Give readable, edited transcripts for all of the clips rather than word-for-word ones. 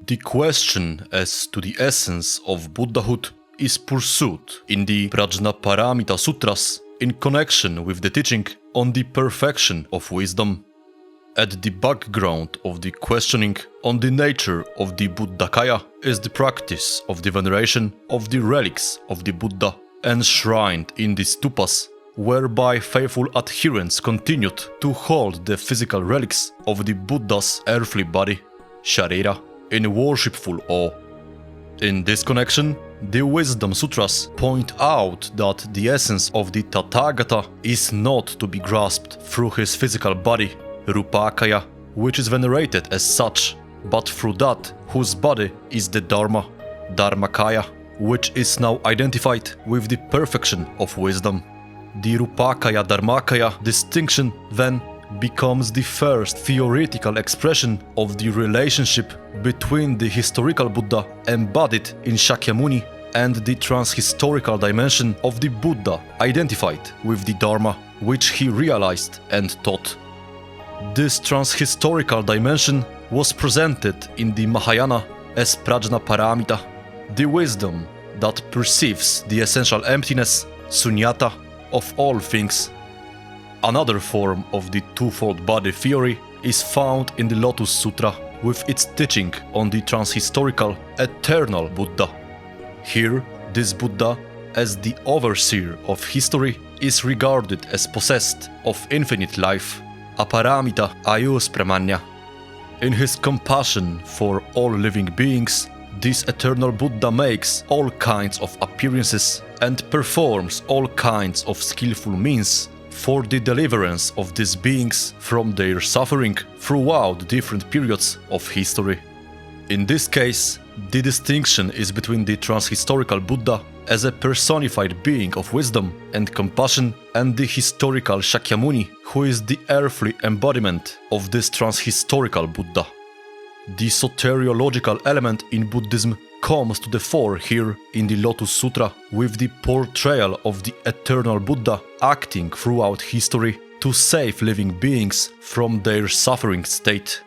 The question as to the essence of Buddhahood is pursued in the Prajnaparamita Sutras in connection with the teaching on the perfection of wisdom. At the background of the questioning on the nature of the Buddhakaya is the practice of the veneration of the relics of the Buddha enshrined in the stupas, whereby faithful adherents continued to hold the physical relics of the Buddha's earthly body, Sharira, in worshipful awe. In this connection, the Wisdom Sutras point out that the essence of the Tathagata is not to be grasped through his physical body, Rupakaya, which is venerated as such, but through that whose body is the Dharma, Dharmakaya, which is now identified with the perfection of wisdom. The Rupakaya Dharmakaya distinction then becomes the first theoretical expression of the relationship between the historical Buddha embodied in Shakyamuni and the transhistorical dimension of the Buddha identified with the Dharma, which he realized and taught. This transhistorical dimension was presented in the Mahāyāna as Prajnaparamita, the wisdom that perceives the essential emptiness, sunyata, of all things. Another form of the twofold body theory is found in the Lotus Sutra with its teaching on the transhistorical, eternal Buddha. Here, this Buddha, as the overseer of history, is regarded as possessed of infinite life, aparamita ayus pramanya. In his compassion for all living beings, this eternal Buddha makes all kinds of appearances and performs all kinds of skillful means for the deliverance of these beings from their suffering throughout different periods of history. In this case, the distinction is between the transhistorical Buddha as a personified being of wisdom and compassion and the historical Shakyamuni, who is the earthly embodiment of this transhistorical Buddha. The soteriological element in Buddhism comes to the fore here in the Lotus Sutra with the portrayal of the eternal Buddha acting throughout history to save living beings from their suffering state.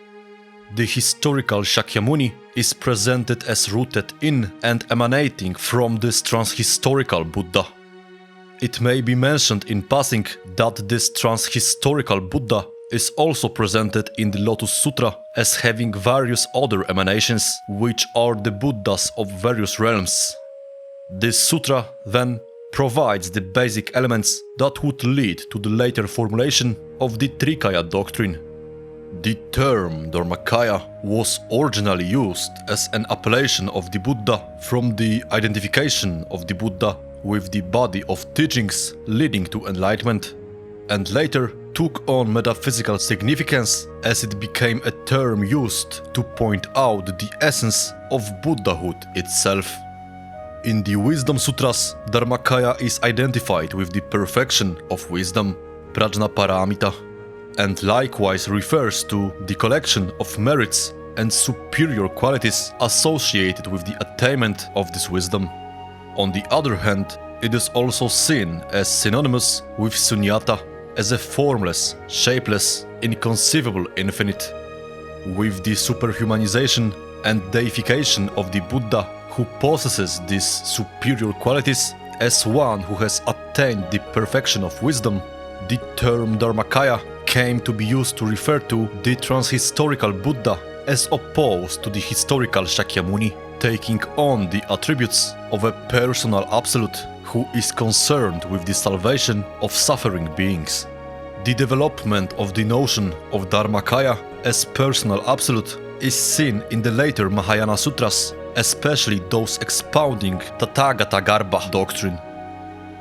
The historical Shakyamuni is presented as rooted in and emanating from this transhistorical Buddha. It may be mentioned in passing that this transhistorical Buddha is also presented in the Lotus Sutra as having various other emanations, which are the Buddhas of various realms. This sutra then provides the basic elements that would lead to the later formulation of the Trikāya doctrine. The term Dharmakaya was originally used as an appellation of the Buddha from the identification of the Buddha with the body of teachings leading to enlightenment, and later took on metaphysical significance as it became a term used to point out the essence of Buddhahood itself. In the Wisdom Sutras, Dharmakaya is identified with the perfection of wisdom, Prajnaparamita, and likewise refers to the collection of merits and superior qualities associated with the attainment of this wisdom. On the other hand, it is also seen as synonymous with sunyata, as a formless, shapeless, inconceivable infinite. With the superhumanization and deification of the Buddha who possesses these superior qualities as one who has attained the perfection of wisdom, the term Dharmakaya came to be used to refer to the transhistorical Buddha as opposed to the historical Shakyamuni, taking on the attributes of a personal absolute who is concerned with the salvation of suffering beings. The development of the notion of Dharmakaya as personal absolute is seen in the later Mahāyāna sutras, especially those expounding Tathagatagarbha doctrine.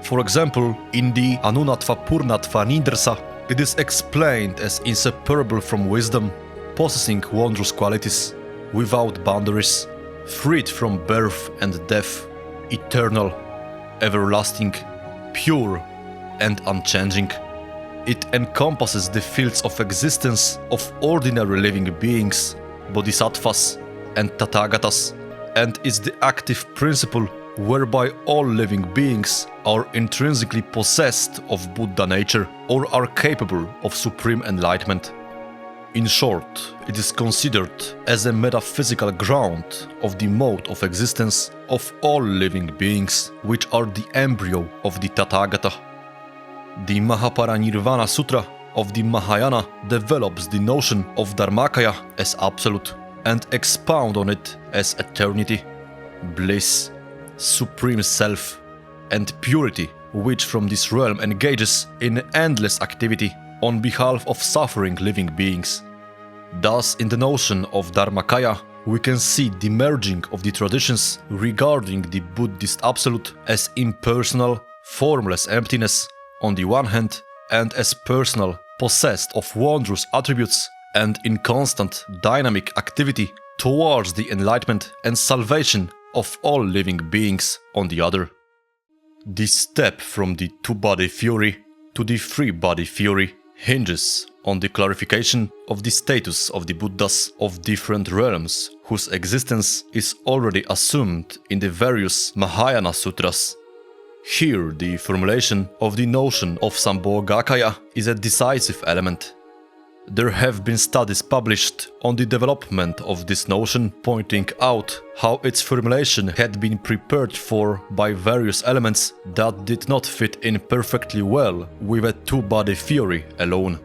For example, in the Anunatva Purnatva Nidrsa, it is explained as inseparable from wisdom, possessing wondrous qualities, without boundaries, freed from birth and death, eternal, everlasting, pure, and unchanging. It encompasses the fields of existence of ordinary living beings, bodhisattvas, and tathagatas, and is the active principle whereby all living beings are intrinsically possessed of Buddha nature or are capable of supreme enlightenment. In short, it is considered as a metaphysical ground of the mode of existence of all living beings, which are the embryo of the Tathagata. The Mahaparinirvana Sutra of the Mahāyāna develops the notion of Dharmakaya as absolute and expound on it as eternity, bliss, supreme self, and purity, which from this realm engages in endless activity on behalf of suffering living beings. Thus, in the notion of Dharmakaya, we can see the merging of the traditions regarding the Buddhist absolute as impersonal, formless emptiness on the one hand, and as personal, possessed of wondrous attributes and in constant dynamic activity towards the enlightenment and salvation of all living beings on the other. This step from the two-body theory to the three-body theory hinges on the clarification of the status of the Buddhas of different realms whose existence is already assumed in the various Mahāyāna sutras. Here, the formulation of the notion of Sambhogakaya is a decisive element. There have been studies published on the development of this notion, pointing out how its formulation had been prepared for by various elements that did not fit in perfectly well with a two-body theory alone.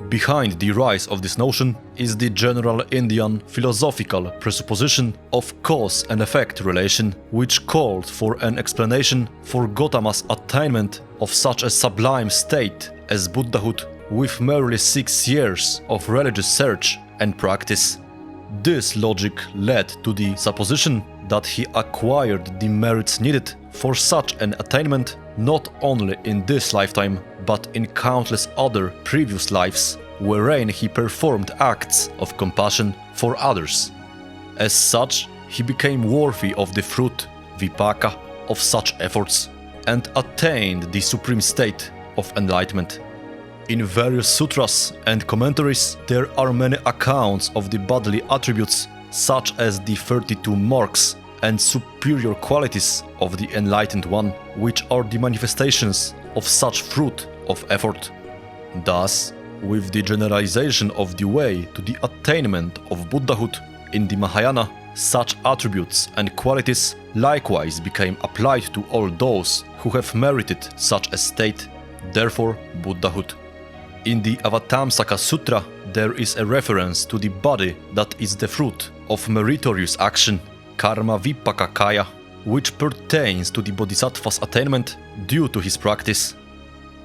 Behind the rise of this notion is the general Indian philosophical presupposition of cause and effect relation, which called for an explanation for Gautama's attainment of such a sublime state as Buddhahood with merely 6 years of religious search and practice. This logic led to the supposition that he acquired the merits needed for such an attainment not only in this lifetime, but in countless other previous lives, wherein he performed acts of compassion for others. As such, he became worthy of the fruit, vipaka, of such efforts, and attained the supreme state of enlightenment. In various sutras and commentaries, there are many accounts of the bodily attributes, such as the 32 marks and superior qualities of the enlightened one, which are the manifestations of such fruit of effort. Thus, with the generalization of the way to the attainment of Buddhahood in the Mahāyāna, such attributes and qualities likewise became applied to all those who have merited such a state, therefore Buddhahood. In the Avatamsaka Sutra, there is a reference to the body that is the fruit of meritorious action, karma vipaka-kaya, which pertains to the bodhisattva's attainment due to his practice.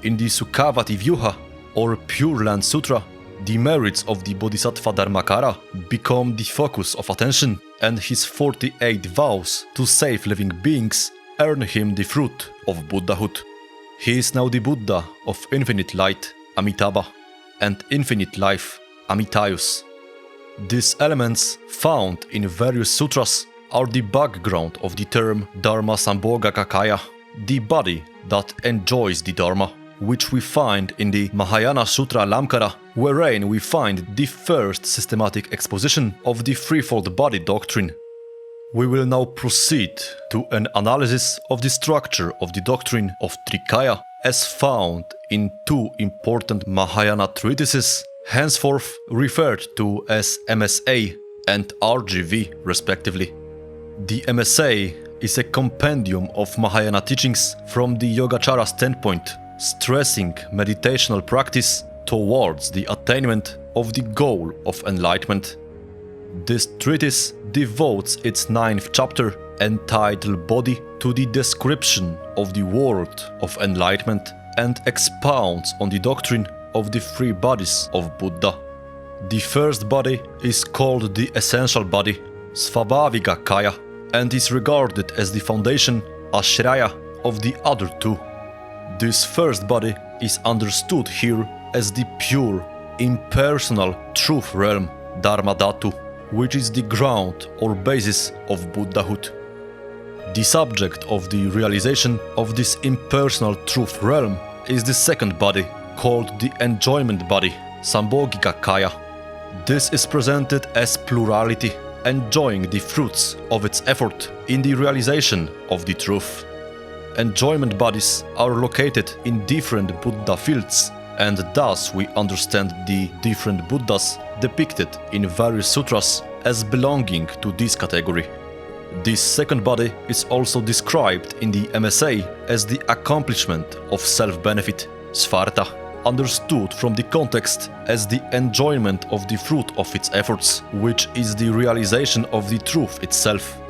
In the Sukhavati Vyuha, or Pure Land Sutra, the merits of the bodhisattva Dharmakara become the focus of attention, and his 48 vows to save living beings earn him the fruit of Buddhahood. He is now the Buddha of infinite light, Amitabha, and infinite life, Amitayus. These elements, found in various sutras, are the background of the term Dharma Sambhogakaya, the body that enjoys the Dharma, which we find in the Mahāyāna Sutra Lamkara, wherein we find the first systematic exposition of the threefold body doctrine. We will now proceed to an analysis of the structure of the doctrine of Trikāya as found in two important Mahāyāna treatises, henceforth referred to as MSA and RGV respectively. The MSA is a compendium of Mahāyāna teachings from the Yogacara standpoint, stressing meditational practice towards the attainment of the goal of enlightenment. This treatise devotes its 9th chapter, entitled Body, to the description of the world of enlightenment and expounds on the doctrine of the 3 bodies of Buddha. The first body is called the essential body, Svabhavika-kaya, and is regarded as the foundation, Ashraya, of the other 2. This first body is understood here as the pure, impersonal truth realm, Dharmadhatu, which is the ground or basis of Buddhahood. The subject of the realization of this impersonal truth realm is the second body, called the enjoyment body, Sambhogika-kaya. This is presented as plurality, enjoying the fruits of its effort in the realization of the truth. Enjoyment bodies are located in different Buddha fields and thus we understand the different Buddhas depicted in various sutras as belonging to this category. This second body is also described in the MSA as the accomplishment of self-benefit, svarta, understood from the context as the enjoyment of the fruit of its efforts, which is the realization of the truth itself.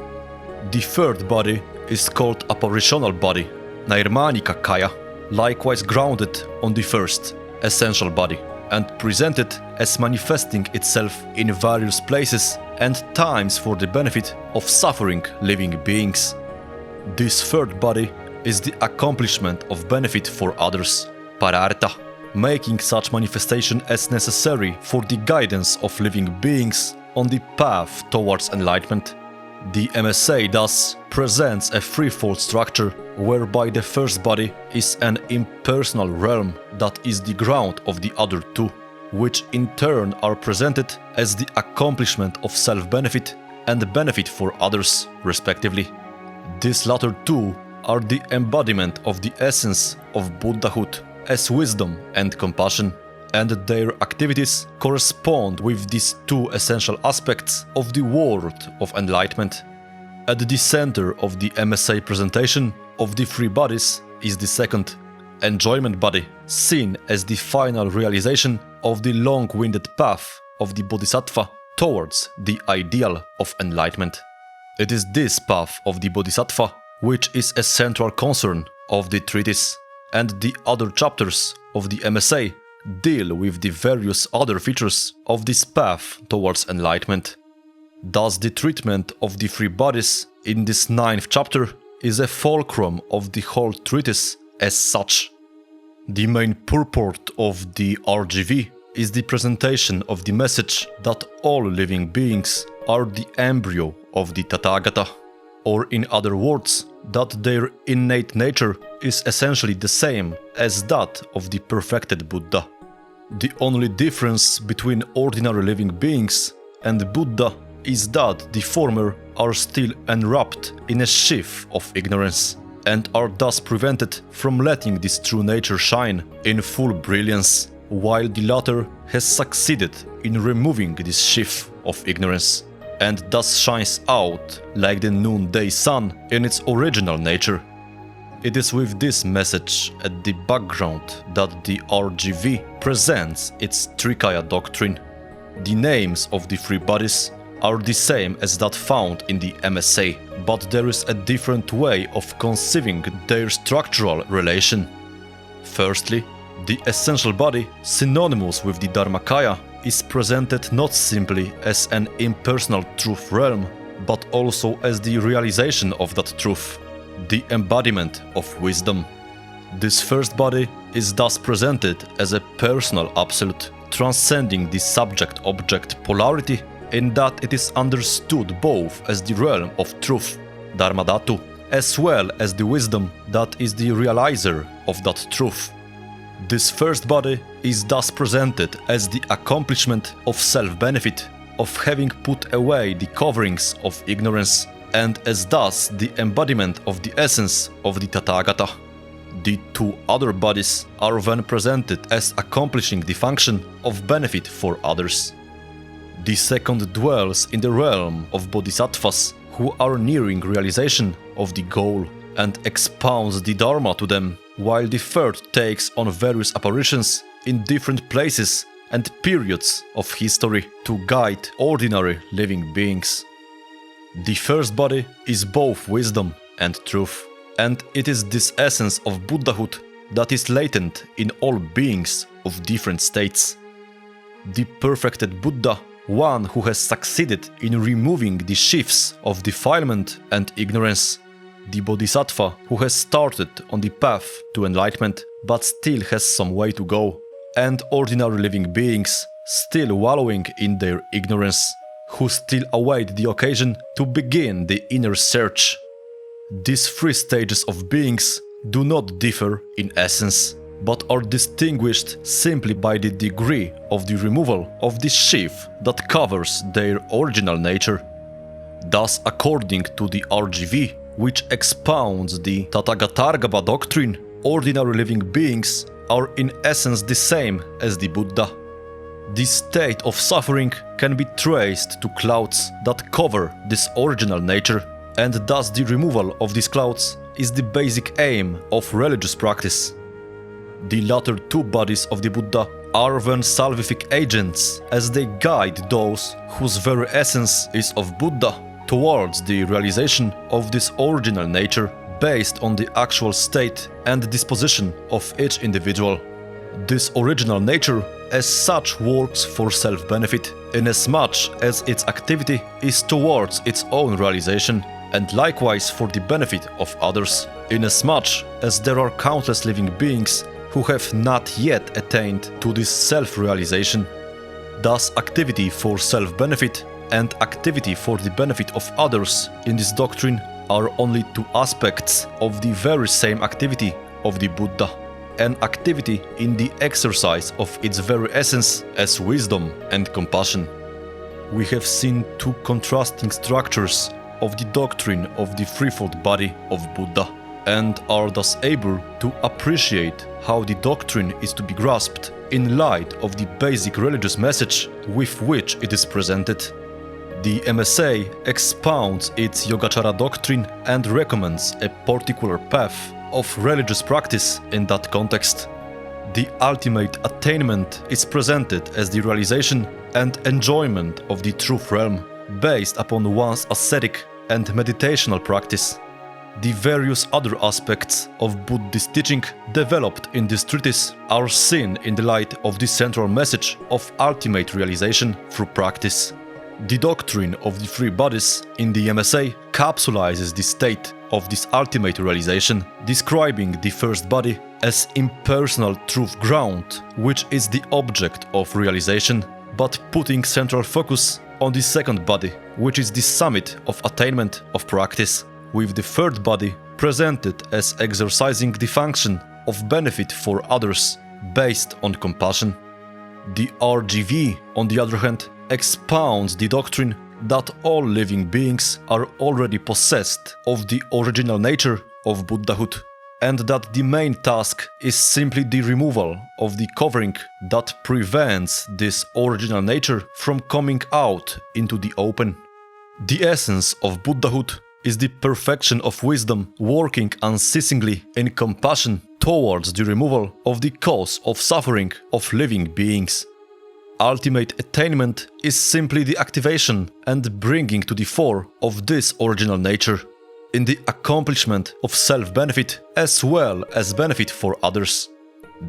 The third body is called apparitional body, Nirmanikakaya, likewise grounded on the first, essential body, and presented as manifesting itself in various places and times for the benefit of suffering living beings. This third body is the accomplishment of benefit for others, parartha, making such manifestation as necessary for the guidance of living beings on the path towards enlightenment. The MSA thus presents a threefold structure whereby the first body is an impersonal realm that is the ground of the other two, which in turn are presented as the accomplishment of self-benefit and benefit for others, respectively. These latter two are the embodiment of the essence of Buddhahood as wisdom and compassion, and their activities correspond with these two essential aspects of the world of enlightenment. At the center of the MSA presentation of the three bodies is the second, enjoyment body, seen as the final realization of the long-winded path of the Bodhisattva towards the ideal of enlightenment. It is this path of the Bodhisattva which is a central concern of the treatise, and the other chapters of the MSA deal with the various other features of this path towards enlightenment. Thus, the treatment of the three bodies in this 9th chapter is a fulcrum of the whole treatise as such. The main purport of the RGV is the presentation of the message that all living beings are the embryo of the Tathagata, or in other words, that their innate nature is essentially the same as that of the perfected Buddha. The only difference between ordinary living beings and Buddha is that the former are still enwrapped in a sheath of ignorance, and are thus prevented from letting this true nature shine in full brilliance, while the latter has succeeded in removing this sheath of ignorance, and thus shines out like the noonday sun in its original nature. It is with this message at the background that the RGV presents its Trikāya doctrine. The names of the three bodies are the same as that found in the MSA, but there is a different way of conceiving their structural relation. Firstly, the essential body, synonymous with the Dharmakaya, is presented not simply as an impersonal truth realm, but also as the realization of that truth, the embodiment of wisdom. This first body is thus presented as a personal absolute, transcending the subject-object polarity, in that it is understood both as the realm of truth, Dharmadhatu, as well as the wisdom that is the realizer of that truth. This first body is thus presented as the accomplishment of self-benefit, of having put away the coverings of ignorance, and as thus the embodiment of the essence of the Tathagata. The two other bodies are then presented as accomplishing the function of benefit for others. The second dwells in the realm of bodhisattvas who are nearing realization of the goal and expounds the Dharma to them, while the third takes on various apparitions in different places and periods of history to guide ordinary living beings. The first body is both wisdom and truth, and it is this essence of Buddhahood that is latent in all beings of different states. The perfected Buddha, one who has succeeded in removing the sheaths of defilement and ignorance, the Bodhisattva who has started on the path to enlightenment but still has some way to go, and ordinary living beings still wallowing in their ignorance, who still await the occasion to begin the inner search. These three stages of beings do not differ in essence, but are distinguished simply by the degree of the removal of the sheath that covers their original nature. Thus, according to the RGV, which expounds the Tathagatagarbha doctrine, ordinary living beings are in essence the same as the Buddha. The state of suffering can be traced to clouds that cover this original nature, and thus the removal of these clouds is the basic aim of religious practice. The latter two bodies of the Buddha are then salvific agents, as they guide those whose very essence is of Buddha towards the realization of this original nature based on the actual state and disposition of each individual. This original nature as such works for self-benefit, inasmuch as its activity is towards its own realization, and likewise for the benefit of others, inasmuch as there are countless living beings who have not yet attained to this self-realization. Thus, activity for self-benefit and activity for the benefit of others in this doctrine are only two aspects of the very same activity of the Buddha, an activity in the exercise of its very essence as wisdom and compassion. We have seen two contrasting structures of the doctrine of the threefold body of Buddha, and are thus able to appreciate how the doctrine is to be grasped in light of the basic religious message with which it is presented. The MSA expounds its Yogacara doctrine and recommends a particular path of religious practice in that context. The ultimate attainment is presented as the realization and enjoyment of the truth realm based upon one's ascetic and meditational practice. The various other aspects of Buddhist teaching developed in this treatise are seen in the light of the central message of ultimate realization through practice. The doctrine of the three bodies in the MSA capsulizes the state of this ultimate realization, describing the first body as impersonal truth ground, which is the object of realization, but putting central focus on the second body, which is the summit of attainment of practice, with the third body presented as exercising the function of benefit for others based on compassion. The RGV, on the other hand, expounds the doctrine that all living beings are already possessed of the original nature of Buddhahood, and that the main task is simply the removal of the covering that prevents this original nature from coming out into the open. The essence of Buddhahood is the perfection of wisdom working unceasingly in compassion towards the removal of the cause of suffering of living beings. Ultimate attainment is simply the activation and bringing to the fore of this original nature, in the accomplishment of self-benefit as well as benefit for others.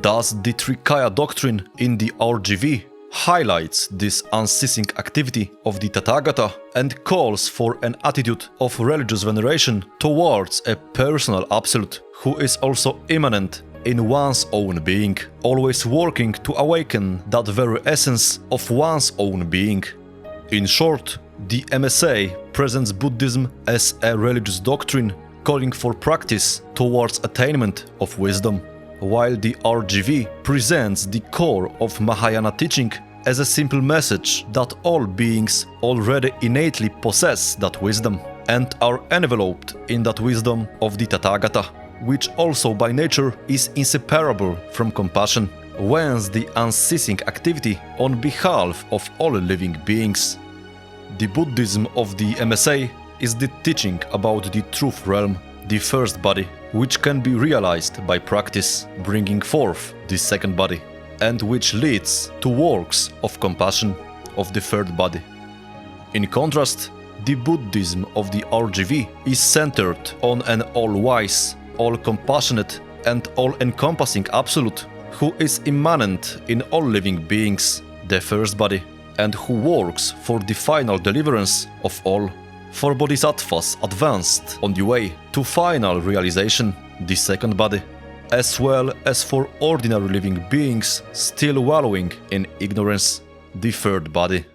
Thus, the Trikāya doctrine in the RGV highlights this unceasing activity of the Tathagata and calls for an attitude of religious veneration towards a personal absolute who is also immanent in one's own being, always working to awaken that very essence of one's own being. In short, the MSA presents Buddhism as a religious doctrine calling for practice towards attainment of wisdom, while the RGV presents the core of Mahāyāna teaching as a simple message that all beings already innately possess that wisdom and are enveloped in that wisdom of the Tathagata, which also by nature is inseparable from compassion, whence the unceasing activity on behalf of all living beings. The Buddhism of the MSA is the teaching about the truth realm, the first body, which can be realized by practice, bringing forth the second body, and which leads to works of compassion of the third body. In contrast, the Buddhism of the RGV is centered on an all-wise, all-compassionate and all-encompassing Absolute, who is immanent in all living beings, the first body, and who works for the final deliverance of all, for bodhisattvas advanced on the way to final realization, the second body, as well as for ordinary living beings still wallowing in ignorance, the third body.